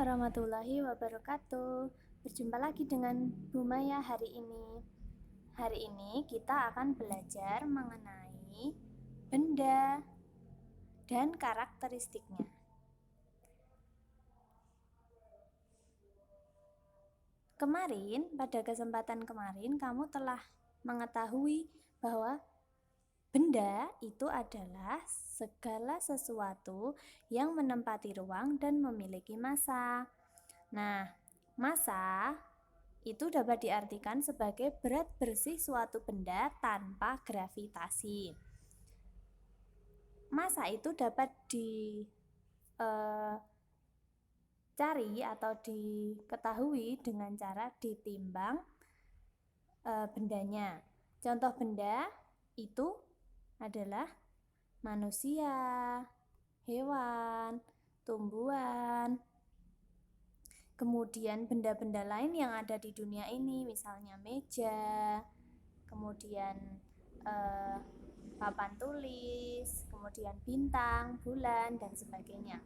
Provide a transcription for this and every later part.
warahmatullahi wabarakatuh. Berjumpa lagi dengan Bu Maya hari ini. Hari ini kita akan belajar mengenai benda dan karakteristiknya. Pada kesempatan kemarin, kamu telah mengetahui bahwa benda itu adalah segala sesuatu yang menempati ruang dan memiliki massa. Nah, massa itu dapat diartikan sebagai berat bersih suatu benda tanpa gravitasi. Massa itu dapat dicari atau diketahui dengan cara ditimbang bendanya. Contoh benda itu adalah manusia, hewan, tumbuhan, kemudian benda-benda lain yang ada di dunia ini, misalnya meja, kemudian papan tulis, kemudian bintang, bulan, dan sebagainya.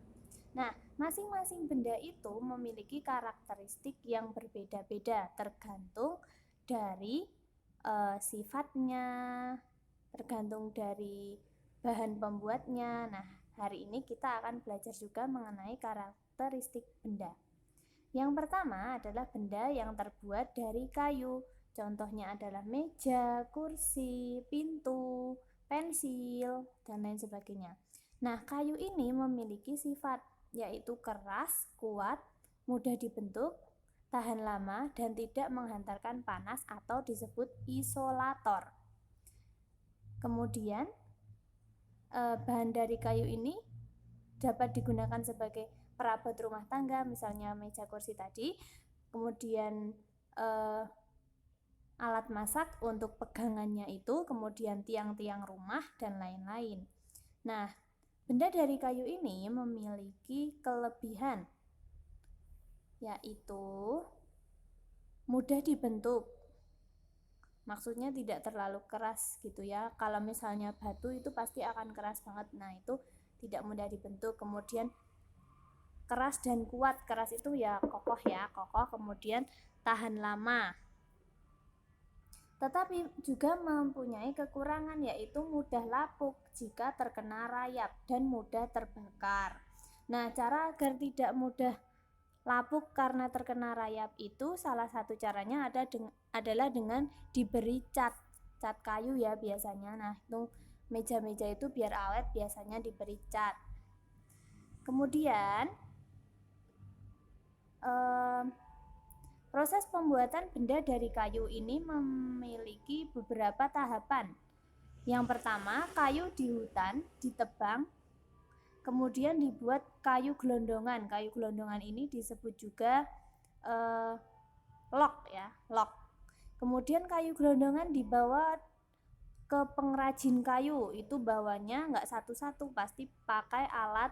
Nah, masing-masing benda itu memiliki karakteristik yang berbeda-beda tergantung dari sifatnya, tergantung dari bahan pembuatnya. Nah, hari ini kita akan belajar juga mengenai karakteristik benda. Yang pertama adalah benda yang terbuat dari kayu. Contohnya adalah meja, kursi, pintu, pensil, dan lain sebagainya. Nah, kayu ini memiliki sifat yaitu keras, kuat, mudah dibentuk, tahan lama, dan tidak menghantarkan panas atau disebut isolator. Kemudian, bahan dari kayu ini dapat digunakan sebagai perabot rumah tangga, misalnya meja kursi tadi, kemudian alat masak untuk pegangannya itu, kemudian tiang-tiang rumah, dan lain-lain. Nah, benda dari kayu ini memiliki kelebihan, yaitu mudah dibentuk. Maksudnya tidak terlalu keras gitu ya. Kalau misalnya batu itu pasti akan keras banget. Nah, itu tidak mudah dibentuk. Kemudian keras dan kuat. Keras itu ya, kokoh, kemudian tahan lama. Tetapi juga mempunyai kekurangan, yaitu mudah lapuk jika terkena rayap dan mudah terbakar. Nah, cara agar tidak mudah lapuk karena terkena rayap itu salah satu caranya adalah dengan diberi cat kayu ya biasanya. Nah, itu meja-meja itu biar awet biasanya diberi cat. Kemudian proses pembuatan benda dari kayu ini memiliki beberapa tahapan. Yang pertama, kayu di hutan ditebang, kemudian dibuat kayu gelondongan. Kayu gelondongan ini disebut juga log ya, log. Kemudian kayu gelondongan dibawa ke pengrajin kayu. Itu bawanya nggak satu-satu, pasti pakai alat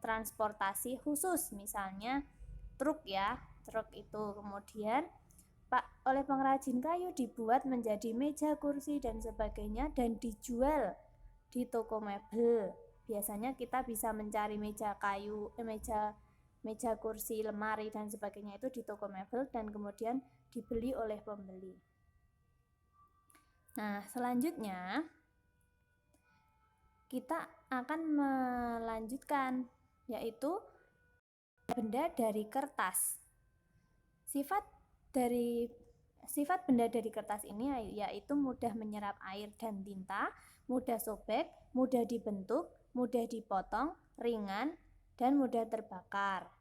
transportasi khusus, misalnya truk ya, truk itu. Kemudian oleh pengrajin kayu dibuat menjadi meja, kursi, dan sebagainya dan dijual di toko mebel. Biasanya kita bisa mencari meja kayu, meja kursi, lemari, dan sebagainya itu di toko mebel dan kemudian dibeli oleh pembeli. Nah, selanjutnya kita akan melanjutkan, yaitu benda dari kertas. Sifat benda dari kertas ini yaitu mudah menyerap air dan tinta, mudah sobek, mudah dibentuk, mudah dipotong, ringan, dan mudah terbakar.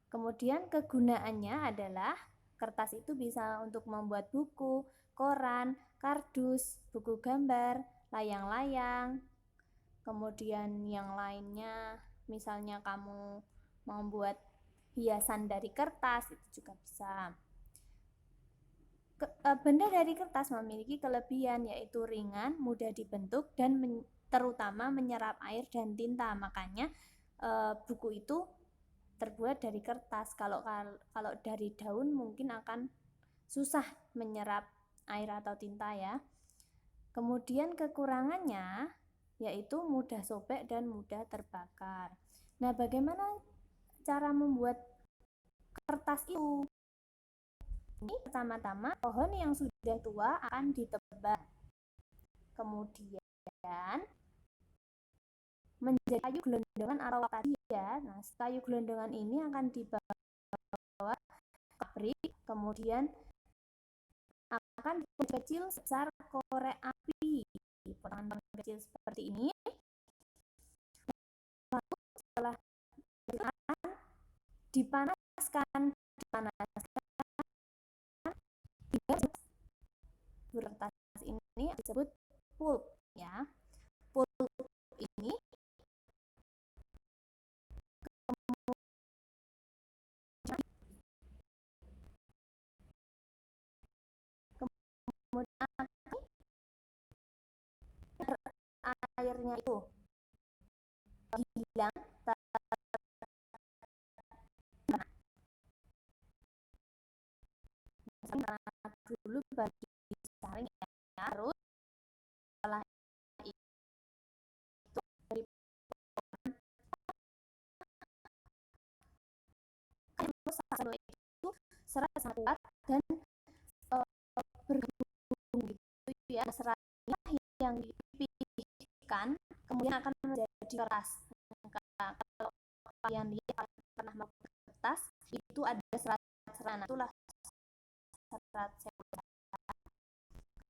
Kemudian kegunaannya adalah kertas itu bisa untuk membuat buku, koran, kardus, buku gambar, layang-layang. Kemudian yang lainnya, misalnya kamu membuat hiasan dari kertas, itu juga bisa. Benda dari kertas memiliki kelebihan yaitu ringan, mudah dibentuk, dan terutama menyerap air dan tinta. Makanya buku itu terbuat dari kertas. Kalau dari daun mungkin akan susah menyerap air atau tinta ya. Kemudian kekurangannya yaitu mudah sobek dan mudah terbakar. Nah, bagaimana cara membuat kertas itu. Ini pertama-tama pohon yang sudah tua akan ditebang. Kemudian menjadi kayu gelondongan atau tadi ya. Nah, kayu gelondongan ini akan dibawa ke pabrik, kemudian akan kecil sebesar korek api, potongan kecil seperti ini. Lalu setelah dipanaskan hingga kertas ini disebut pulp ya. Pulp ini kemudian airnya itu hilang dulu bagi saring ya. Terus setelah itu dari itu serat sangat kuat dan bergabung gitu ya, seratnya yang dipipihkan kemudian akan menjadi keras. Kalau kalian lihat pernah memakai kertas itu ada serat-serat, itulah serat selulosa.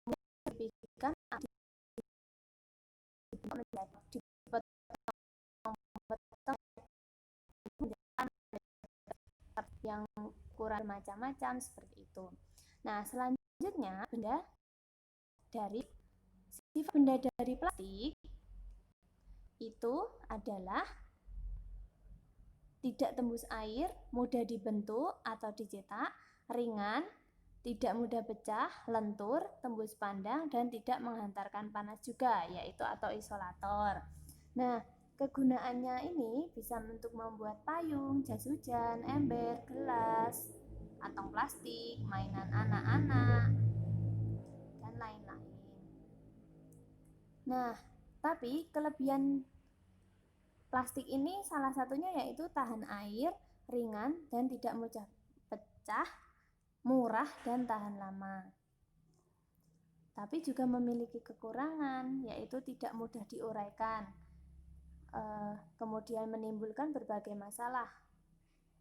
Kemudian dipipihkan menjadi yang ukuran macam-macam seperti itu. Nah, selanjutnya benda dari plastik itu adalah tidak tembus air, mudah dibentuk atau dicetak, ringan, tidak mudah pecah, lentur, tembus pandang, dan tidak menghantarkan panas juga, yaitu atau isolator. Nah, kegunaannya ini bisa untuk membuat payung, jas hujan, ember, gelas, kantong plastik, mainan anak-anak, dan lain-lain. Nah, tapi kelebihan plastik ini salah satunya yaitu tahan air, ringan, dan tidak mudah pecah, murah, dan tahan lama. Tapi juga memiliki kekurangan, yaitu tidak mudah diuraikan. Kemudian menimbulkan berbagai masalah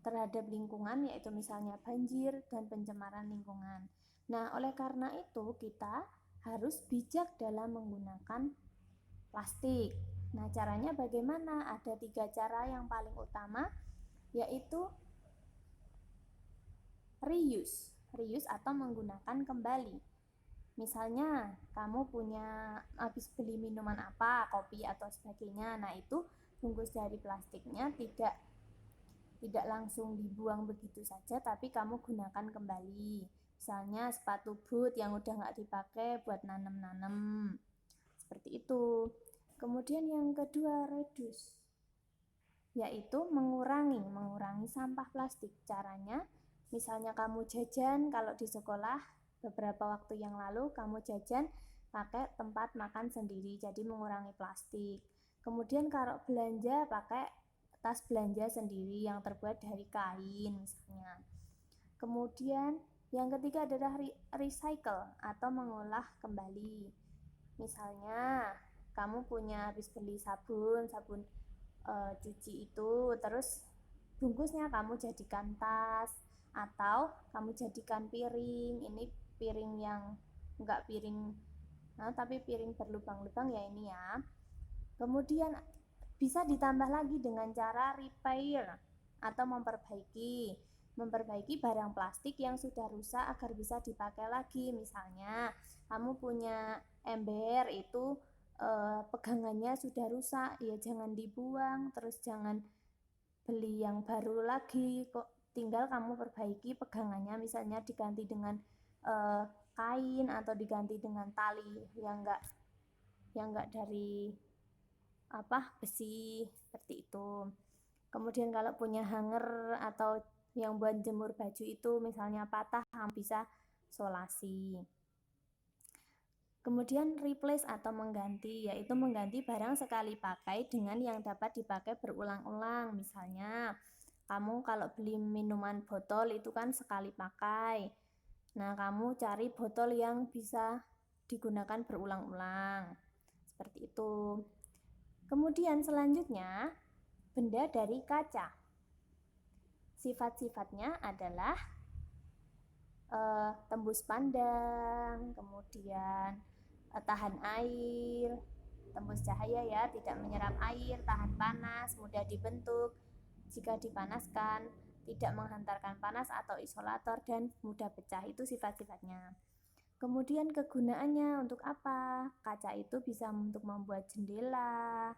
terhadap lingkungan, yaitu misalnya banjir dan pencemaran lingkungan. Nah, oleh karena itu kita harus bijak dalam menggunakan plastik. Nah, caranya bagaimana? Ada 3 cara yang paling utama, yaitu reuse atau menggunakan kembali. Misalnya kamu habis beli minuman apa, kopi atau sebagainya, nah itu bungkus dari plastiknya tidak langsung dibuang begitu saja, tapi kamu gunakan kembali. Misalnya sepatu boot yang udah nggak dipakai buat nanem-nanem, seperti itu. Kemudian yang kedua, reduce, yaitu mengurangi sampah plastik. Caranya, misalnya kamu jajan, kalau di sekolah beberapa waktu yang lalu kamu jajan pakai tempat makan sendiri, jadi mengurangi plastik. Kemudian kalau belanja pakai tas belanja sendiri yang terbuat dari kain misalnya. Kemudian yang ketiga adalah recycle atau mengolah kembali. Misalnya kamu habis beli sabun cuci itu, terus bungkusnya kamu jadikan tas atau kamu jadikan piring. Ini piring yang enggak piring tapi piring berlubang-lubang ya ini ya. Kemudian bisa ditambah lagi dengan cara repair atau memperbaiki barang plastik yang sudah rusak agar bisa dipakai lagi. Misalnya kamu punya ember itu pegangannya sudah rusak, ya jangan dibuang, terus jangan beli yang baru lagi, kok tinggal kamu perbaiki pegangannya, misalnya diganti dengan kain atau diganti dengan tali yang enggak dari besi, seperti itu. Kemudian kalau punya hanger atau yang buat jemur baju itu misalnya patah, kamu bisa solasi. Kemudian replace atau mengganti, yaitu mengganti barang sekali pakai dengan yang dapat dipakai berulang-ulang. Misalnya kamu kalau beli minuman botol itu kan sekali pakai. Nah, kamu cari botol yang bisa digunakan berulang-ulang. Seperti itu. Kemudian selanjutnya, benda dari kaca. Sifat-sifatnya adalah tembus pandang, kemudian tahan air, tembus cahaya ya, tidak menyerap air, tahan panas, mudah dibentuk jika dipanaskan, tidak menghantarkan panas atau isolator, dan mudah pecah. Itu sifat-sifatnya. Kemudian kegunaannya untuk apa? Kaca itu bisa untuk membuat jendela,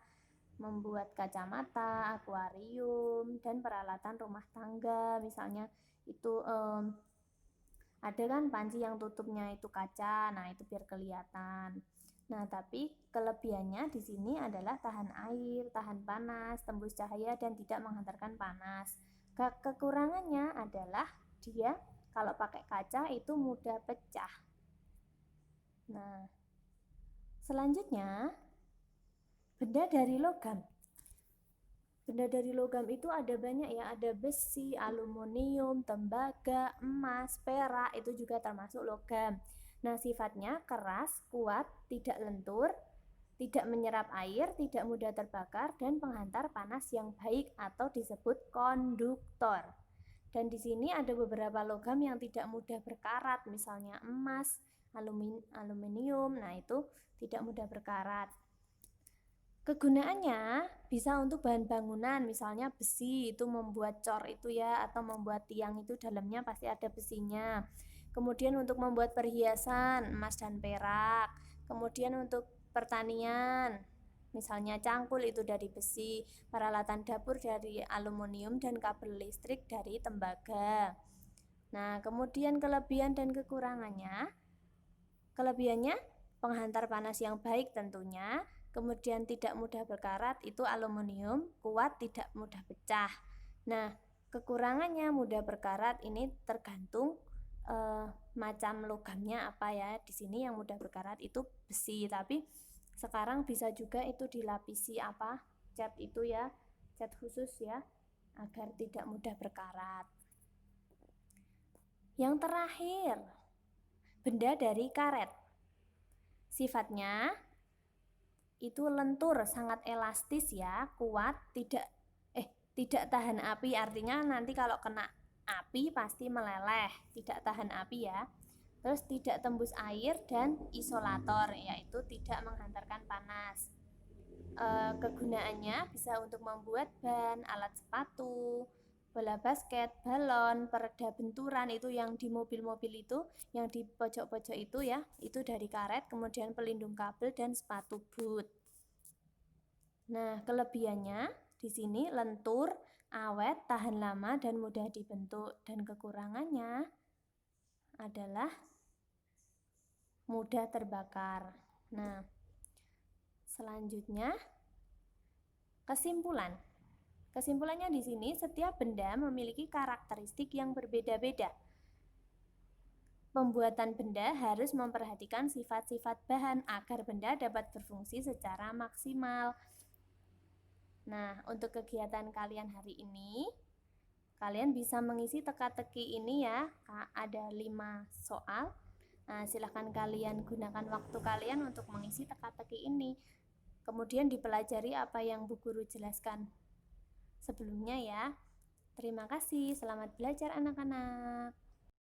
membuat kacamata, akuarium, dan peralatan rumah tangga. Misalnya itu ada kan panci yang tutupnya itu kaca, nah itu biar kelihatan. Nah, tapi kelebihannya di sini adalah tahan air, tahan panas, tembus cahaya, dan tidak menghantarkan panas. Kekurangannya adalah dia kalau pakai kaca itu mudah pecah. Nah, selanjutnya benda dari logam. Benda dari logam itu ada banyak ya, ada besi, aluminium, tembaga, emas, perak, itu juga termasuk logam. Nah, sifatnya keras, kuat, tidak lentur, tidak menyerap air, tidak mudah terbakar, dan penghantar panas yang baik atau disebut konduktor. Dan di sini ada beberapa logam yang tidak mudah berkarat, misalnya emas, aluminium, nah itu tidak mudah berkarat. Kegunaannya bisa untuk bahan bangunan, misalnya besi itu membuat cor itu ya, atau membuat tiang itu dalamnya pasti ada besinya. Kemudian untuk membuat perhiasan emas dan perak. Kemudian untuk pertanian, misalnya cangkul itu dari besi, peralatan dapur dari aluminium, dan kabel listrik dari tembaga. Nah, kemudian kelebihan dan kekurangannya. Kelebihannya penghantar panas yang baik tentunya. Kemudian tidak mudah berkarat itu aluminium, kuat, tidak mudah pecah. Nah, kekurangannya mudah berkarat ini tergantung macam logamnya apa ya. Di sini yang mudah berkarat itu besi, tapi sekarang bisa juga itu dilapisi cat itu ya, cat khusus ya, agar tidak mudah berkarat. Yang terakhir, benda dari karet. Sifatnya itu lentur, sangat elastis ya, kuat, tidak tahan api, artinya nanti kalau kena api pasti meleleh, tidak tahan api ya. Terus tidak tembus air dan isolator, yaitu tidak menghantarkan panas. Kegunaannya bisa untuk membuat ban, alat sepatu, bola basket, balon, pereda benturan, itu yang di mobil-mobil itu, yang di pojok-pojok itu ya, itu dari karet, kemudian pelindung kabel dan sepatu boot. Nah, kelebihannya di sini lentur, awet, tahan lama, dan mudah dibentuk. Dan kekurangannya adalah mudah terbakar. Nah, selanjutnya kesimpulan. Kesimpulannya di sini, setiap benda memiliki karakteristik yang berbeda-beda. Pembuatan benda harus memperhatikan sifat-sifat bahan agar benda dapat berfungsi secara maksimal. Nah, untuk kegiatan kalian hari ini, kalian bisa mengisi teka-teki ini ya. Ada 5 soal. Nah, silahkan kalian gunakan waktu kalian untuk mengisi teka-teki ini. Kemudian dipelajari apa yang Bu Guru jelaskan sebelumnya ya. Terima kasih, selamat belajar anak-anak.